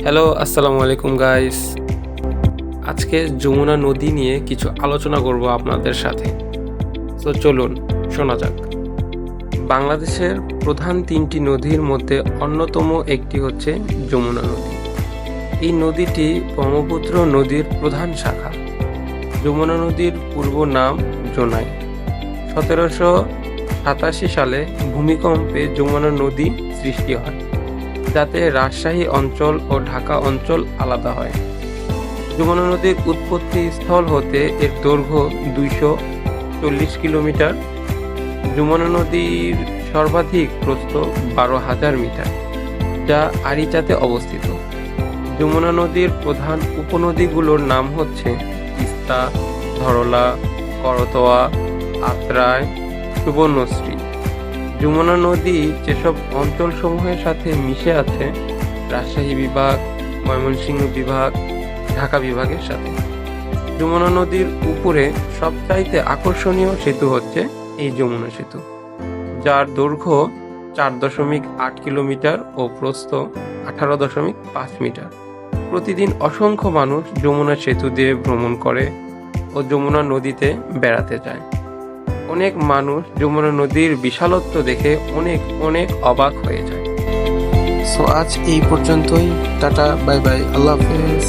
Hello, আসসালামু আলাইকুম guys. আজকে যমুনা নদী নিয়ে কিছু আলোচনা করব আপনাদের সাথে। তো চলুন শোনা যাক। বাংলাদেশের প্রধান 3টি নদীর মধ্যে অন্যতম একটি হচ্ছে যমুনা নদী। এই নদীটি ব্রহ্মপুত্র নদীর প্রধান শাখা। যমুনা নদীর পূর্ব নাম জোনাই। 1787 সালে ভূমিকম্পে যমুনা নদী সৃষ্টি হয়, যাতে রাজশাহী অঞ্চল ও ঢাকা অঞ্চল আলাদা হয়। যমুনা নদীর উৎপত্তি স্থল হতে এর দৈর্ঘ্য 240 কিলোমিটার। যমুনা নদীর সর্বাধিক প্রস্থ 12,000 মিটার, যা আরিচাতে অবস্থিত। যমুনা নদীর প্রধান উপনদীগুলোর নাম হচ্ছে তিস্তা, ধরলা, করতোয়া, আত্রাই, সুবর্ণশ্রী। যমুনা নদী যেসব অঞ্চলসমূহের সাথে মিশে আছে, রাজশাহী বিভাগ, ময়মনসিংহ বিভাগ, ঢাকা বিভাগের সাথে। যমুনা নদীর উপরে সবচাইতে আকর্ষণীয় সেতু হচ্ছে এই যমুনা সেতু, যার দৈর্ঘ্য 4.8 কিলোমিটার ও প্রস্থ 18.5 মিটার। প্রতিদিন অসংখ্য মানুষ যমুনা সেতু দিয়ে ভ্রমণ করে ও যমুনা নদীতে বেড়াতে যায়। অনেক মানুষ যমুনা নদীর বিশালত্ব দেখে অনেক অনেক অবাক হয়ে যায়। সো আজ এই পর্যন্তই। টাটা, বাই বাই, আল্লাহ হাফেজ।